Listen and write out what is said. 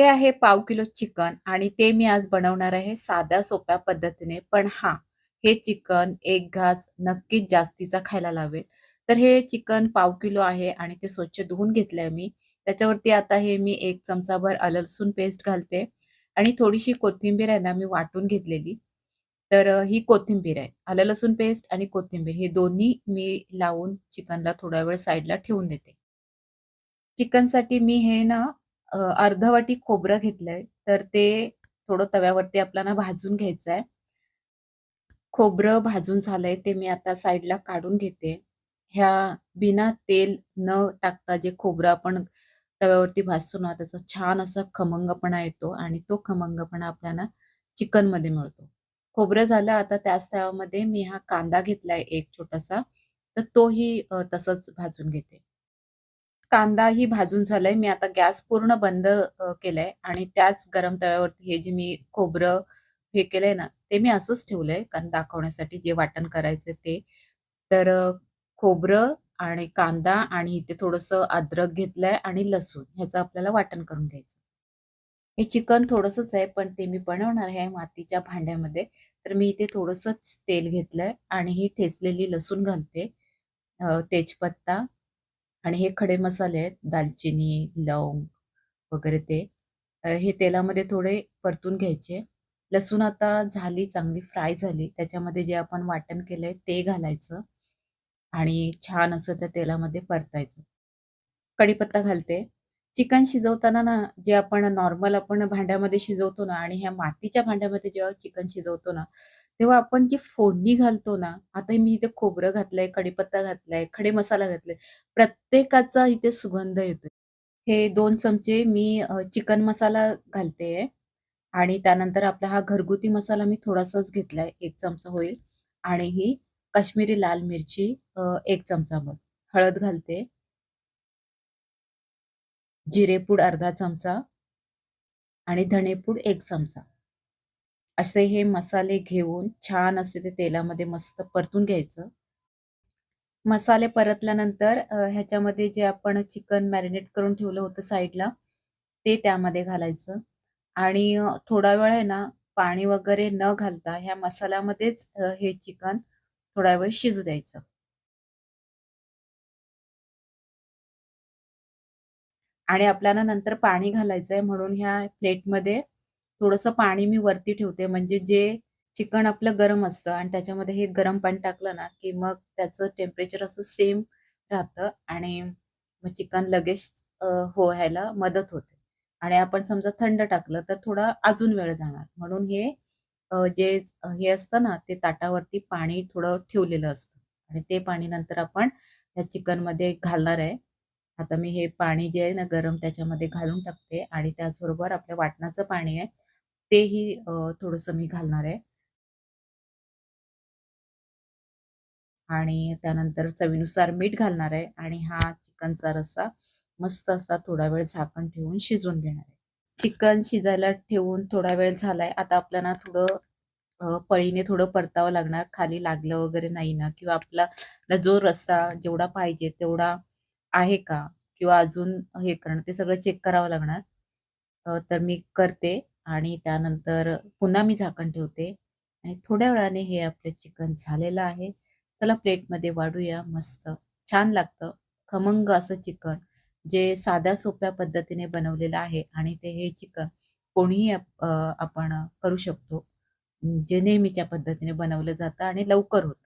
हे आहे पाव किलो चिकन आणि ते मी आज बनवणार आहे साध्या सोप्या पद्धतीने. पण हां, हे चिकन एक घास नक्कीच जास्तीचा खायला लावेल. तर हे चिकन पाव किलो आहे आणि ते स्वच्छ धुवून घेतलंय मी. त्याच्यावरती आता हे मी 1 चमचाभर आलं लसूण पेस्ट घालते आणि थोडीशी कोथिंबीर आहे ना मी वाटून घेतलेली. तर ही कोथिंबीर आहे. आलं लसूण पेस्ट आणि कोथिंबीर हे दोन्ही मी लावून चिकनला थोडा वेळ साईडला ठेवून देते. चिकनसाठी मी हे ना अर्ध वाटी खोबरं घेतलंय. तर ते थोडं तव्यावरती आपल्याला भाजून घ्यायचंय. खोबरं भाजून झालंय ते मी आता साईडला काढून घेते. ह्या बिना तेल न टाकता जे खोबरं आपण तव्यावरती भाजतो ना, त्याचा छान असा खमंगपणा येतो आणि तो खमंगपणा आपल्याला चिकनमध्ये मिळतो. खोबरं झालं आता त्याच तव्यामध्ये मी हा कांदा घेतलाय एक छोटासा, तर तोही तसंच भाजून घेते. कांदाही भाजून झालाय. मी आता गॅस पूर्ण बंद केलाय आणि त्याच गरम तव्यावरती हे जे मी खोबरं हे केलंय ना, ते मी असंच ठेवलंय कारण दाखवण्यासाठी जे वाटण करायचं ते. तर खोबरं आणि कांदा आणि इथे थोडंसं अद्रक घेतलंय आणि लसूण ह्याचं आपल्याला वाटण करून घ्यायचं. हे चिकन थोडंसंच आहे, पण ते मी बनवणार आहे मातीच्या भांड्यामध्ये. तर मी इथे थोडंसंच तेल घेतलंय आणि ही ठेचलेली लसूण घालते. तेजपत्ता आणि हे खडे मसाले आहेत, दालचिनी, लवंग वगैरे ते. हे तेलामध्ये थोडे परतून घ्यायचे. लसूण आता झाली चांगली फ्राय झाली. त्याच्यामध्ये जे आपण वाटण केलंय ते घालायचं आणि छान असं त्या तेलामध्ये परतायचं. कढीपत्ता घालते. चिकन शिजवताना ना, जे आपण नॉर्मल आपण भांड्यामध्ये शिजवतो ना आणि ह्या मातीच्या भांड्यामध्ये जेव्हा चिकन शिजवतो ना, तेव्हा आपण जी फोडणी घालतो ना, आता मी इथे खोबरं घातलंय, कढीपत्ता घातलाय, खडे मसाला घातलाय. प्रत्येकाचा इथे सुगंध येतोय. हे 2 चमचे मी चिकन मसाला घालतेय आणि त्यानंतर आपला हा घरगुती मसाला मी थोडासाच घेतलाय, 1 चमचा होईल आणि ही काश्मीरी लाल मिरची 1 चमचाभर. हळद घालते, जिरेपूड अर्धा चमचा आणि धणेपूड 1 चमचा. असे हे मसाले घेऊन छान असे ते तेलामध्ये मस्त परतून घ्यायचं. मसाले परतल्यानंतर ह्याच्यामध्ये जे आपण चिकन मॅरिनेट करून ठेवलं होतं साईडला, ते त्यामध्ये घालायचं आणि थोडा वेळ आहे ना, पाणी वगैरे न घालता ह्या मसाल्यामध्येच हे चिकन थोडा वेळ शिजू द्यायचं. आणि आपल्याला नंतर पाणी घालायचंय म्हणून ह्या प्लेटमध्ये थोडंसं पाणी मी वरती ठेवते. म्हणजे जे चिकन आपलं गरम असतं आणि त्याच्यामध्ये हे गरम पाणी टाकलं ना, की मग त्याचं टेम्परेचर असं सेम राहतं आणि मग चिकन लगेच व्हायला मदत होते. आणि आपण समजा थंड टाकलं तर थोडा अजून वेळ जाणार. म्हणून हे जे हे असतं ना, ते ताटावरती पाणी थोडं ठेवलेलं असतं आणि ते पाणी नंतर आपण त्या चिकनमध्ये घालणार आहे. आता मी हे पाणी जे आहे ना गरम त्याच्यामध्ये घालून टाकते आणि त्याचबरोबर आपल्या वाटणाचं पाणी आहे, तेही थोडंसं मी घालणार आहे आणि त्यानंतर चवीनुसार मीठ घालणार आहे आणि हा चिकनचा रस्सा मस्त असा थोडा वेळ झाकण ठेवून शिजवून घेणार आहे. चिकन शिजायला ठेवून थोडा वेळ झालाय. आता आपल्याला थोडं पळीने थोडं परतावं लागणार. खाली लागलं वगैरे नाही ना किंवा आपला जो रस्सा जेवढा पाहिजे तेवढा आहे का? किंवा अजून हे करणं ते सगळं चेक करावं लागणार. तर मी करते आणि त्यानंतर पुन्हा मी झाकण ठेवते आणि थोड्या वेळाने हे आपलं चिकन झालेलं आहे. चला प्लेटमध्ये वाढूया मस्त. छान लागतं. खमंग असं चिकन जे साध्या सोप्या पद्धतीने बनवलेलं आहे आणि ते हे चिकन कोणीही आपण करू शकतो. जे नेहमीच्या पद्धतीने बनवलं जातं आणि लवकर होतं.